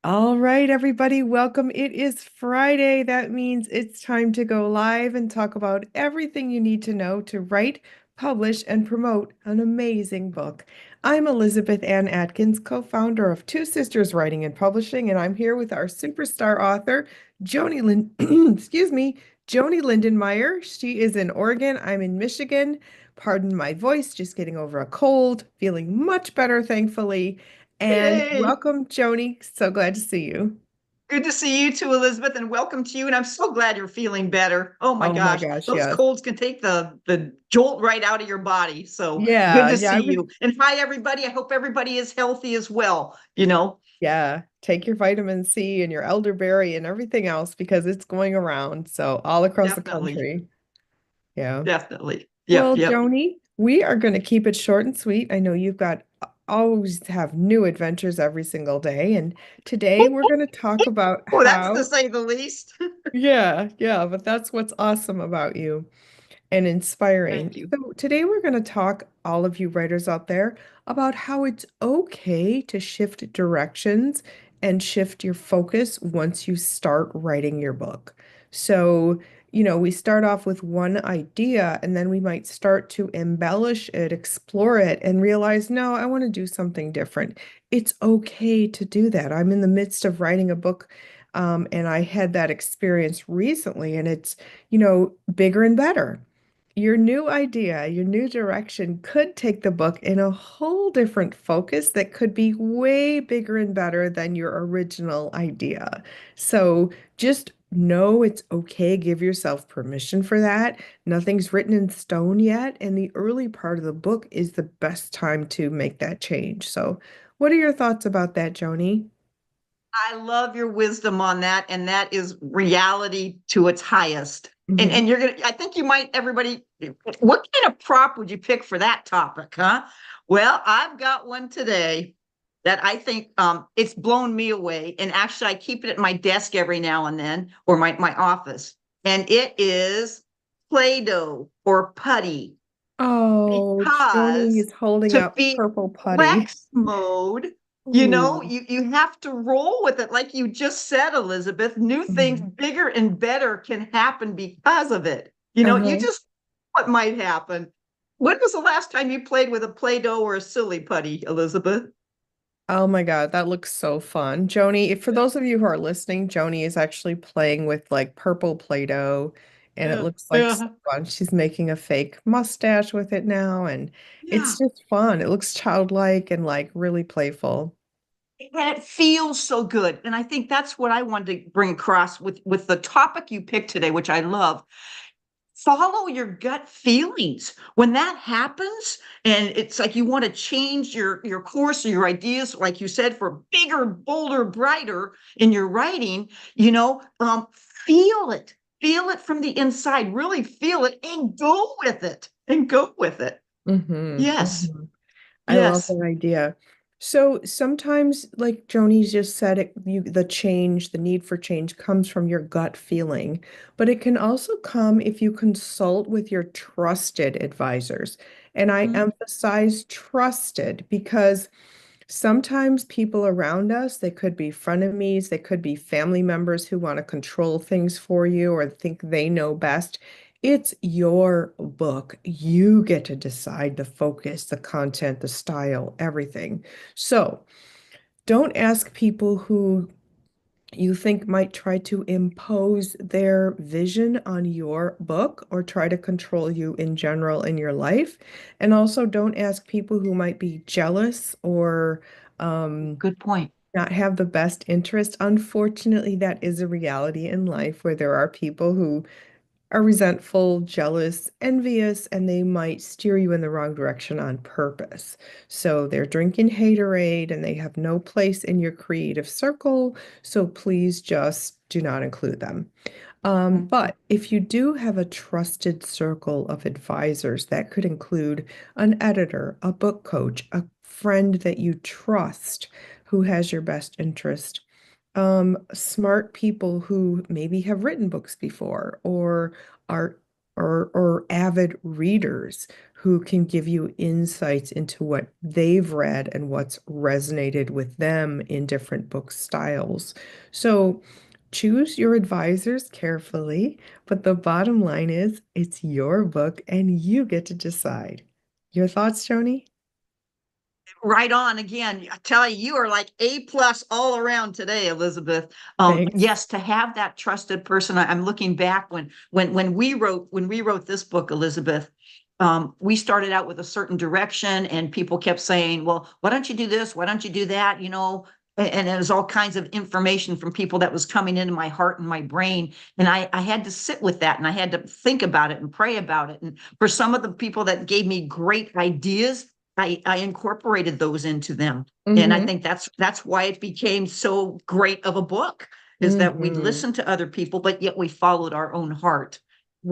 All right, everybody, welcome. It is Friday. That means it's time to go live and talk about everything you need to know to write, publish, and promote an amazing book. I'm Elizabeth Ann Atkins, co-founder of Two Sisters Writing and Publishing, and I'm here with our superstar author, excuse me, Joanie Lindenmeyer. She is in Oregon. I'm in Michigan. Pardon my voice, just getting over a cold, feeling much better, thankfully. And Yay! welcome, Joni. So glad to see you. Good to see you too, Elizabeth, and welcome to you. And I'm so glad you're feeling better. Oh my Oh my gosh, gosh, those yes. colds can take the jolt right out of your body. So good Yeah, to yeah, see you. And hi, everybody. I hope everybody is healthy as well. yeah. Take your vitamin C and your elderberry and everything else because it's going around. So all across the Definitely, country. Yeah. definitely. Yep, Well, yep. Joni, we are going to keep it short and sweet. I know you've got always have new adventures every single day. And today we're going to talk about Oh, that's to how, say the least. yeah, but that's what's awesome about you and inspiring. Thank you. So, today we're going to talk, all of you writers out there, about how it's okay to shift directions and shift your focus once you start writing your book. So, we start off with one idea and then we might start to embellish it, explore it, and realize, no, I want to do something different. It's okay to do that. I'm in the midst of writing a book. And I had that experience recently, and it's, bigger and better. Your new idea, your new direction could take the book in a whole different focus that could be way bigger and better than your original idea. So just know it's okay. Give yourself permission for that. Nothing's written in stone yet, and the early part of the book is the best time to make that change. So, what are your thoughts about that, Joni? I love your wisdom on that, and that is reality to its highest. And Mhm. and you're gonna, I think you might, everybody, what kind of prop would you pick for that topic, huh? Well, I've got one today that I think it's blown me away. And actually, I keep it at my desk every now and then, or my office. And it is Play-Doh or putty, Oh, Joni because is holding to up be purple putty. flex mode, Ooh. you have to roll with it. Like you just said, Elizabeth, new things Mhm. bigger and better can happen because of it. You Uh-huh. just what might happen. When was the last time you played with a Play-Doh or a silly putty, Elizabeth? Oh my God, that looks so fun. Joni, for those of you who are listening, Joni is actually playing with like purple Play-Doh and it Yeah, looks like so yeah, fun. She's making a fake mustache with it now and it's yeah. just fun. It looks childlike and like really playful. And it feels so good. And I think that's what I wanted to bring across with the topic you picked today, which I love. Follow your gut feelings when that happens, and it's like you want to change your course or your ideas, like you said, for bigger, bolder, brighter in your writing. Feel it from the inside, really feel it, and go with it, Hmm. yes, I love yes. that idea. So sometimes, like Joni just said, the need for change comes from your gut feeling, but it can also come if you consult with your trusted advisors. And I Mm-hmm. emphasize trusted because sometimes people around us, they could be frenemies, they could be family members who want to control things for you or think they know best. It's your book. You get to decide the focus, the content, the style, everything. So don't ask people who you think might try to impose their vision on your book or try to control you in general in your life. And also don't ask people who might be jealous or um, Good point. not have the best interest. Unfortunately, that is a reality in life where there are people who are resentful, jealous, envious, and they might steer you in the wrong direction on purpose. So they're drinking haterade and they have no place in your creative circle. So please just do not include them. But if you do have a trusted circle of advisors, that could include an editor, a book coach, a friend that you trust who has your best interest, smart people who maybe have written books before or are or avid readers who can give you insights into what they've read and what's resonated with them in different book styles. So choose your advisors carefully, but the bottom line is it's your book and you get to decide. Your thoughts, Joni? Right on again. I tell you, you are like A plus all around today, Elizabeth. Thanks. Yes, to have that trusted person. I'm looking back when we wrote this book, Elizabeth. We started out with a certain direction, and people kept saying, "Well, why don't you do this? Why don't you do that?" And it was all kinds of information from people that was coming into my heart and my brain, and I had to sit with that, and I had to think about it and pray about it. And for some of the people that gave me great ideas, I incorporated those into them. And I Mm-hmm. think that's why it became so great of a book, is that we Mm-hmm. listened to other people, but yet we followed our own heart.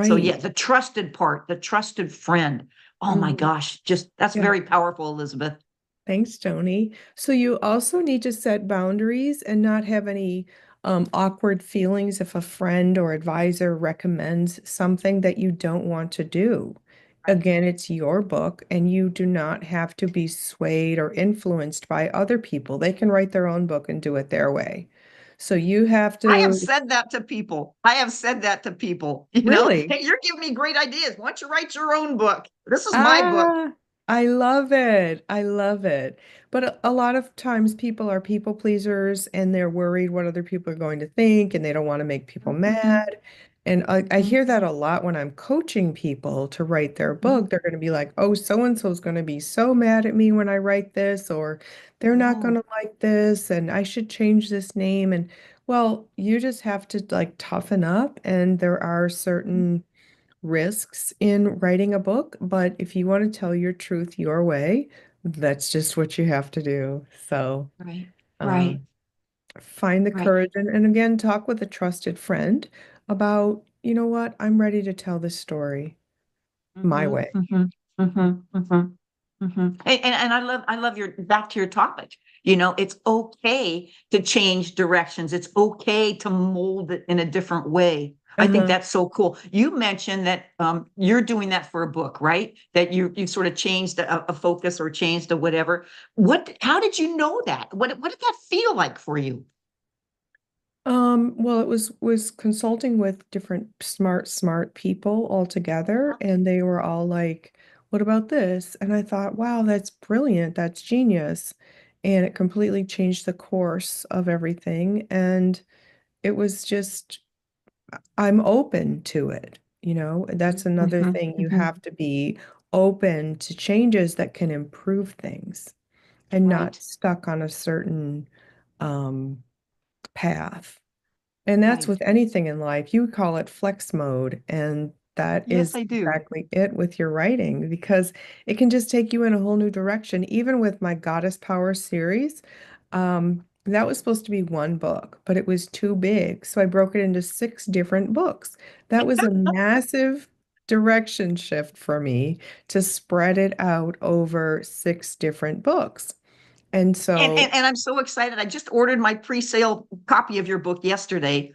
So yeah, Right. the trusted part, the trusted friend. Oh my Mm-hmm. gosh, just that's Yeah. very powerful, Elizabeth. Thanks, Joni. So you also need to set boundaries and not have any awkward feelings if a friend or advisor recommends something that you don't want to do. Right. Again, it's your book, and you do not have to be swayed or influenced by other people. They can write their own book and do it their way. So you have I have to said that to people. I have said that to people. really. Hey, you're giving me great ideas. Why don't you write your own book? This is my book. Ah, I love it. I love it. But a lot of times people are people pleasers and they're worried what other people are going to think and they don't want to make people Mhm, mad. And I mhm, hear that a lot when I'm coaching people to write their mhm. book. They're going to be like, oh, so and so is going to be so mad at me when I write this, or they're not going Oh, to like this, and I should change this name. And well, you just have to like toughen up, and there are certain risks in writing a book, but if you want to tell your truth your way, that's just what you have to do. So, right, right, um, find the right. courage and again, talk with a trusted friend about, you know what, I'm ready to tell this story my Mm-hmm, way. mm-hmm, mm-hmm, mm-hmm, mm-hmm. And I love your back to your topic. It's okay to change directions. It's okay to mold it in a different way. I think Uh-huh. that's so cool. You mentioned that you're doing that for a book, right? That you sort of changed a focus or changed a whatever. How did you know that? What did that feel like for you? Well, it was consulting with different smart people all together, and they were all like, "What about this?" And I thought, "Wow, that's brilliant. That's genius." And it completely changed the course of everything. And it was just, I'm open to it. That's another Mm-hmm, thing. You mm-hmm. have to be open to changes that can improve things and not Right, stuck on a certain um, path. And that's right. with anything in life. You call it flex mode. And that Yes, is I do. exactly it with your writing because it can just take you in a whole new direction. Even with my Goddess Power series, that was supposed to be one book, but it was too big. So I broke it into six different books. That was a massive direction shift for me to spread it out over six different books. And And, so, and and I'm so excited. I just ordered my pre-sale copy of your book yesterday.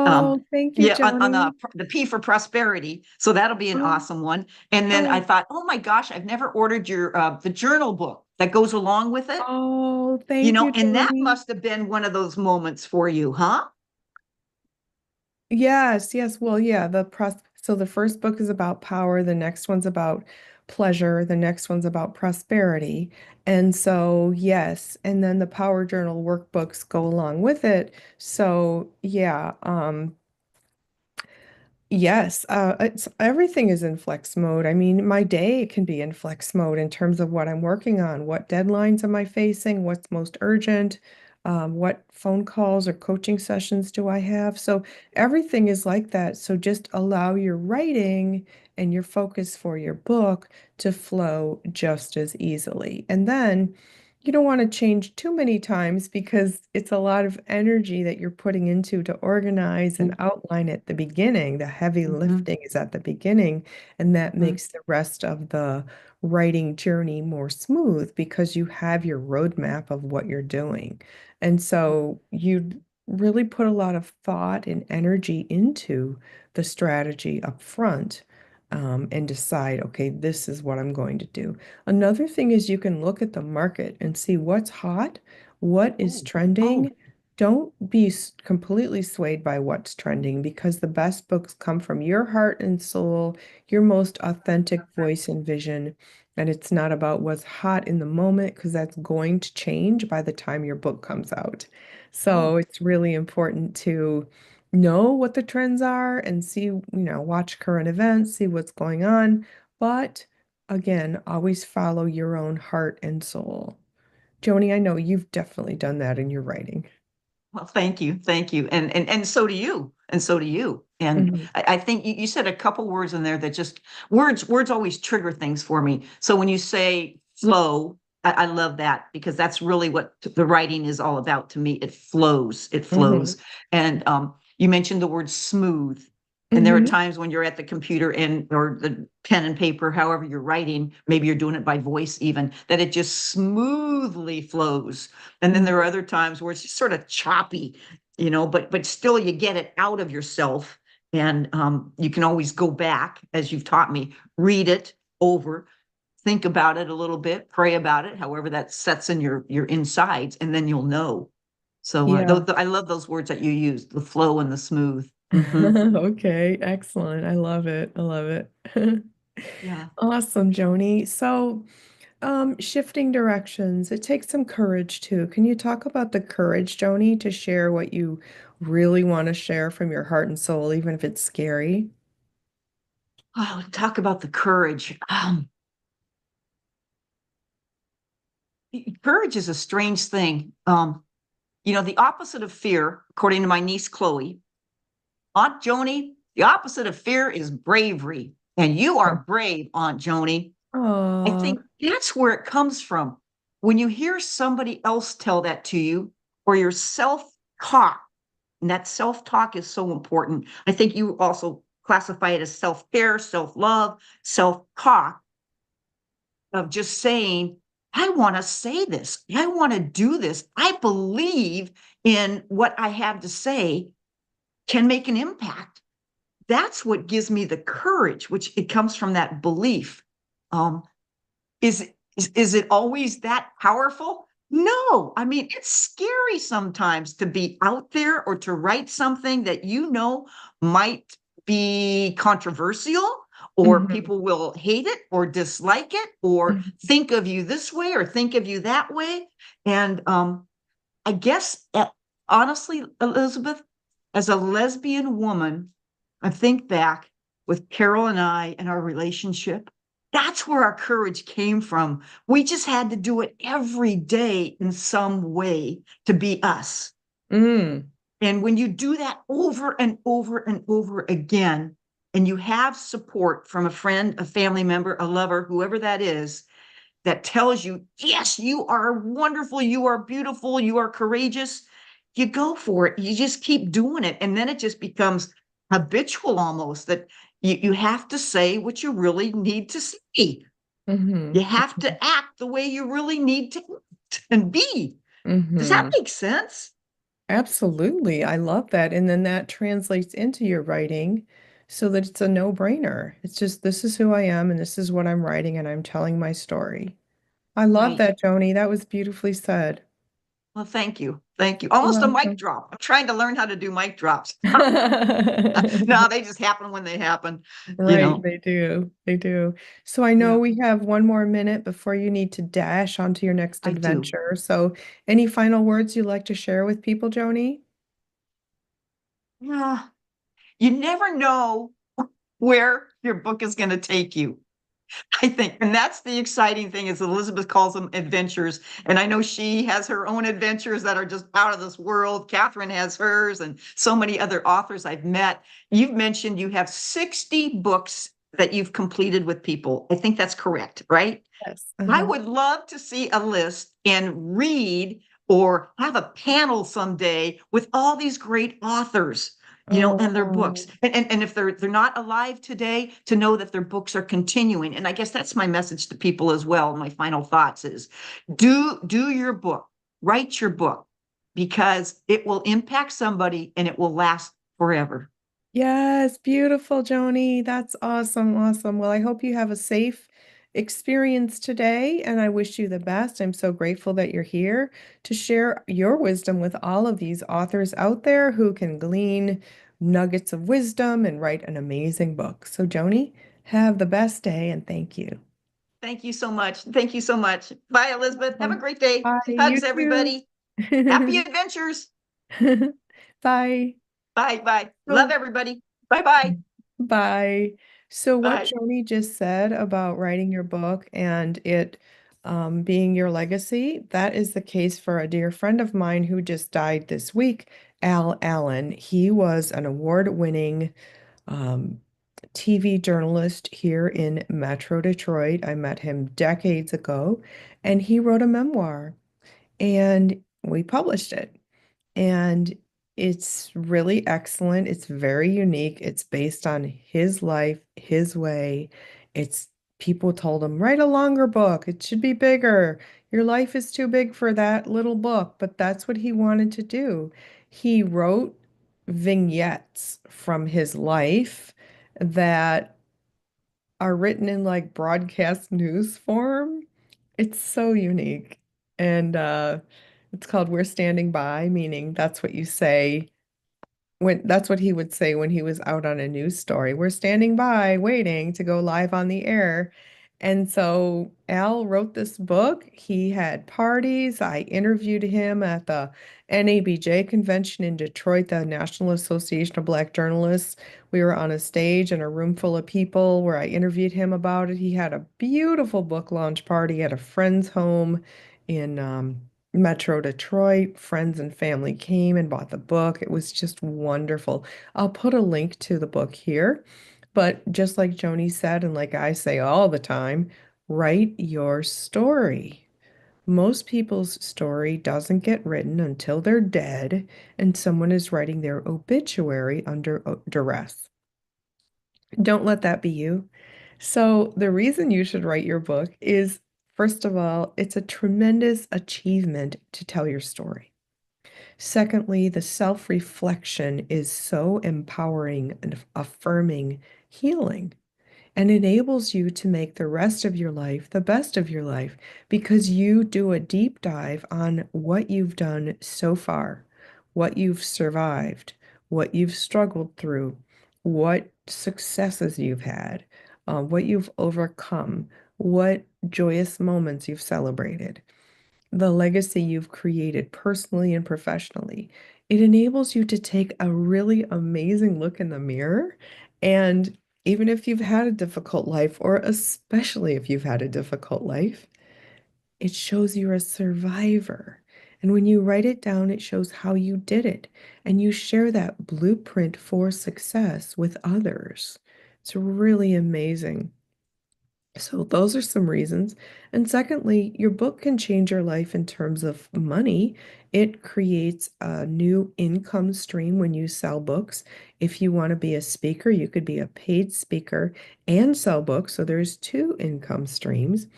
Um, oh, thank you, yeah, on Johnny. the P for prosperity. So that'll be an Oh, awesome one. And then I oh. thought, oh my gosh, I've never ordered your the journal book that goes along with it. Oh, thank you, And that Johnny. must have been one of those moments for you, huh? Yes, yes. Well, yeah, so the first book is about power, the next one's about pleasure, the next one's about prosperity. And so, yes, and then the Power Journal workbooks go along with it. So, yeah, yes, it's everything is in flex mode. I mean, my day can be in flex mode in terms of what I'm working on, what deadlines am I facing, what's most urgent, what phone calls or coaching sessions do I have. So everything is like that. So just allow your writing and your focus for your book to flow just as easily. And then you don't want to change too many times because it's a lot of energy that you're putting into to organize and outline at the beginning. The heavy Mm-hmm. lifting is at the beginning, and that makes the rest of the writing journey more smooth because you have your roadmap of what you're doing. And so you really put a lot of thought and energy into the strategy up front. and decide, okay, this is what I'm going to do. Another thing is you can look at the market and see what's hot, what is Oh, oh, trending. Don't be completely swayed by what's trending because the best books come from your heart and soul, your most authentic voice and vision. And it's not about what's hot in the moment because that's going to change by the time your book comes out. oh. So it's really important to know what the trends are and see, watch current events, see what's going on. But again, always follow your own heart and soul. Joni, I know you've definitely done that in your writing. Well, thank you, thank you, and so do you, and so do you. And Mhm, I think you said a couple words in there that just words always trigger things for me. So when you say flow, I love that because that's really what the writing is all about to me. It flows, it mhm, flows. And you mentioned the word smooth. And there are mhm, times when you're at the computer and or the pen and paper, however you're writing, maybe you're doing it by voice even, that it just smoothly flows. And then there are mhm. other times where it's just sort of choppy, but still you get it out of yourself. And you can always go back, as you've taught me, read it over, think about it a little bit, pray about it, however that sets in your insides, and then you'll know. So Yeah. I love those words that you use, the flow and the smooth. Hmm. Okay, excellent. I love it. I love it. Yeah. Awesome, Joni. So, shifting directions, it takes some courage too. Can you talk about the courage, Joni, to share what you really want to share from your heart and soul, even if it's scary? Oh, talk about the courage. Courage is a strange thing. The opposite of fear, according to my niece Chloe, Aunt Joni, the opposite of fear is bravery. And you are brave, Aunt Joni. I Oh, think that's where it comes from. When you hear somebody else tell that to you, or your self talk, and that self talk is so important. I think you also classify it as self care, self love, self talk of just saying, I want to say this. I want to do this. I believe in what I have to say can make an impact. That's what gives me the courage, which it comes from that belief. Um, is it always that powerful? No. I mean, it's scary sometimes to be out there or to write something that might be controversial, or hmm people will hate it or dislike it or think of you this way or think of you that way. And I guess, honestly, Elizabeth, as a lesbian woman, I think back with Carol and I and our relationship. That's where our courage came from. We just had to do it every day in some way to be us. mm, And when you do that over and over and over again, and you have support from a friend, a family member, a lover, whoever that is, that tells you, yes, you are wonderful, you are beautiful, you are courageous, you go for it. You just keep doing it. And then it just becomes habitual almost that you have to say what you really need to say. hmm You have to act the way you really need to act and be. Does that hmm make sense? Absolutely. I love that. And then that translates into your writing so that it's a no-brainer. It's just, this is who I am and this is what I'm writing and I'm telling my story. I love Right. that, Joni. That was beautifully said. Well, thank you. Thank you. You're Almost a mic welcome. drop. I'm trying to learn how to do mic drops. No, they just happen when they happen, you Right, know. they do. They do. So I know Yeah, we have one more minute before you need to dash onto your next I do. adventure. So any final words you'd like to share with people, Joni? Yeah. You never know where your book is going to take you. I think, and that's the exciting thing is Elizabeth calls them adventures. And I know she has her own adventures that are just out of this world. Catherine has hers and so many other authors I've met. You've mentioned you have 60 books that you've completed with people. I think that's correct, right? Yes. I Uh-huh. would love to see a list and read or have a panel someday with all these great authors, and their books. Oh. And if they're not alive today, to know that their books are continuing. And I guess that's my message to people as well. My final thoughts is do your book, write your book, because it will impact somebody and it will last forever. Yes, beautiful, Joni. That's awesome. Awesome. Well, I hope you have a safe experience today, and I wish you the best. I'm so grateful that you're here to share your wisdom with all of these authors out there who can glean nuggets of wisdom and write an amazing book. So, Joni, have the best day, and thank you. Thank you so much. Thank you so much. Bye, Elizabeth. Have a great day. Bye. You Hugs, too. everybody. Happy adventures. Bye. Bye bye. Love So, everybody. Bye bye. bye. So, what Bye. Joni just said about writing your book and it being your legacy, that is the case for a dear friend of mine who just died this week, Al Allen. He was an award-winning um, TV journalist here in Metro Detroit. I met him decades ago, and he wrote a memoir, and we published it. And it's really excellent. It's very unique. It's based on his life, his way. It's people told him, write a longer book. It should be bigger. Your life is too big for that little book. But that's what he wanted to do. He wrote vignettes from his life that are written in like broadcast news form. It's so unique. And it's called We're Standing By, meaning that's what you say when that's what he would say when he was out on a news story. We're standing by, waiting to go live on the air. And so Al wrote this book. He had parties. I interviewed him at the NABJ convention in Detroit, the National Association of Black Journalists. We were on a stage in a room full of people where I interviewed him about it. He had a beautiful book launch party at a friend's home in Metro Detroit. Friends and family came and bought the book. It was just wonderful. I'll put a link to the book here. But just like Joni said, and like I say all the time, write your story. Most people's story doesn't get written until they're dead and someone is writing their obituary under duress. Don't let that be you. So, the reason you should write your book is, first of all, it's a tremendous achievement to tell your story. Secondly, the self-reflection is so empowering and affirming, healing, and enables you to make the rest of your life the best of your life because you do a deep dive on what you've done so far, what you've survived, what you've struggled through, what successes you've had, what you've overcome, what joyous moments you've celebrated, the legacy you've created personally and professionally. It enables you to take a really amazing look in the mirror. And even if you've had a difficult life, or especially if you've had a difficult life, it shows you're a survivor. And when you write it down, it shows how you did it. And you share that blueprint for success with others. It's really amazing. So those are some reasons. And secondly, your book can change your life in terms of money. It creates a new income stream when you sell books. If you want to be a speaker, you could be a paid speaker and sell books. So there's two income streams.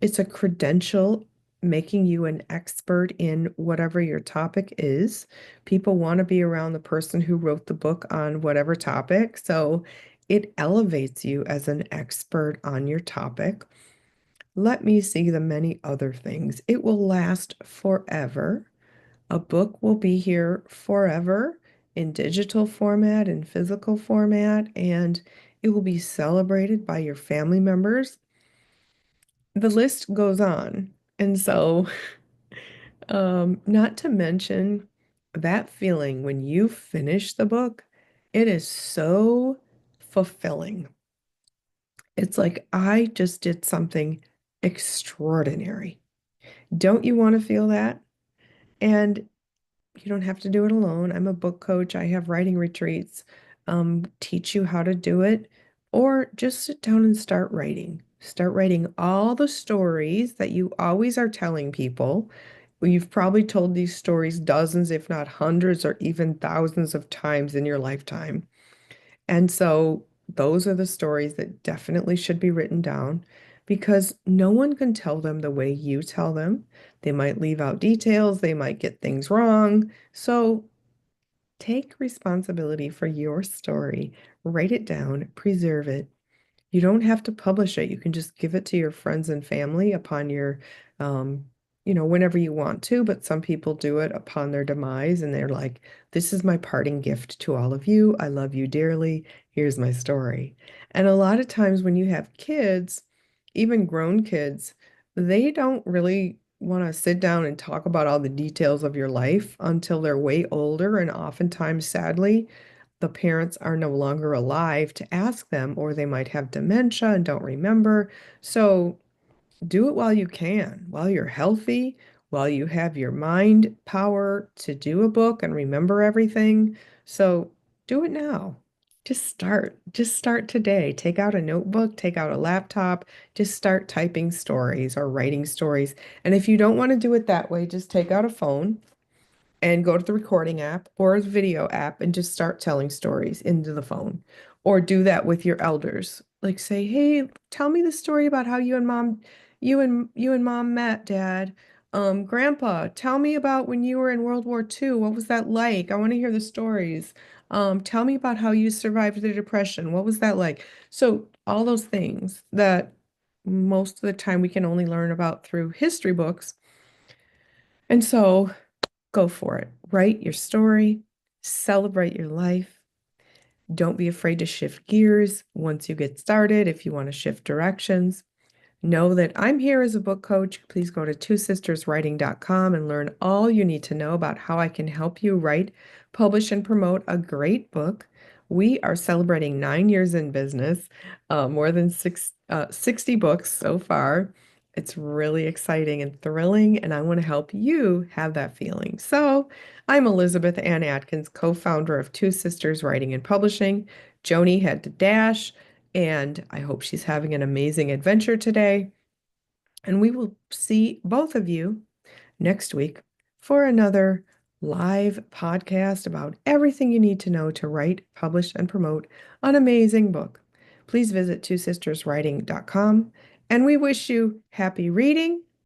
It's a credential making you an expert in whatever your topic is. People want to be around the person who wrote the book on whatever topic. So it elevates you as an expert on your topic. Let me see the many other things. It will last forever. A book will be here forever in digital format, in physical format, and it will be celebrated by your family members. The list goes on. And so, not to mention that feeling when you finish the book, it is so fulfilling. It's like I just did something extraordinary. Don't you want to feel that? And you don't have to do it alone. I'm a book coach. I have writing retreats, teach you how to do it, or just sit down and start writing. Start writing all the stories that you always are telling people. You've probably told these stories dozens, if not hundreds, or even thousands of times in your lifetime. And so those are the stories that definitely should be written down because no one can tell them the way you tell them. They might leave out details, they might get things wrong. So Take responsibility for your story. Write it down, preserve it. You don't have to publish it. You can just give it to your friends and family upon your, um, whenever you want to. But some people do it upon their demise and they're like, this is my parting gift to all of you. I love you dearly. Here's my story. And a lot of times when you have kids, even grown kids, they don't really want to sit down and talk about all the details of your life until they're way older. And oftentimes, sadly, the parents are no longer alive to ask them, or they might have dementia and don't remember. So do it while you can, while you're healthy, while you have your mind power to do a book and remember everything. So do it now. Just start. Just start today. Take out a notebook, take out a laptop, just start typing stories or writing stories. And if you don't want to do it that way, just take out a phone and go to the recording app or the video app and just start telling stories into the phone. Or do that with your elders. Like say, "Hey, tell me the story about how you and mom met, Dad. Grandpa, tell me about when you were in World War II. What was that like? I want to hear the stories. Tell me about how you survived the Depression. What was that like?" So all those things that most of the time we can only learn about through history books. And so go for it. Write your story, celebrate your life. Don't be afraid to shift gears once you get started if you want to shift directions. Know that I'm here as a book coach. Please go to twosisterswriting.com and learn all you need to know about how I can help you write, publish, and promote a great book. We are celebrating 9 years in business, more than 60 books so far. It's really exciting and thrilling, and I want to help you have that feeling. So, I'm Elizabeth Ann Atkins, co-founder of Two Sisters Writing and Publishing. Joanie had to dash, and I hope she's having an amazing adventure today. And we will see both of you next week for another live podcast about everything you need to know to write, publish, and promote an amazing book. Please visit twosisterswriting.com, and we wish you happy reading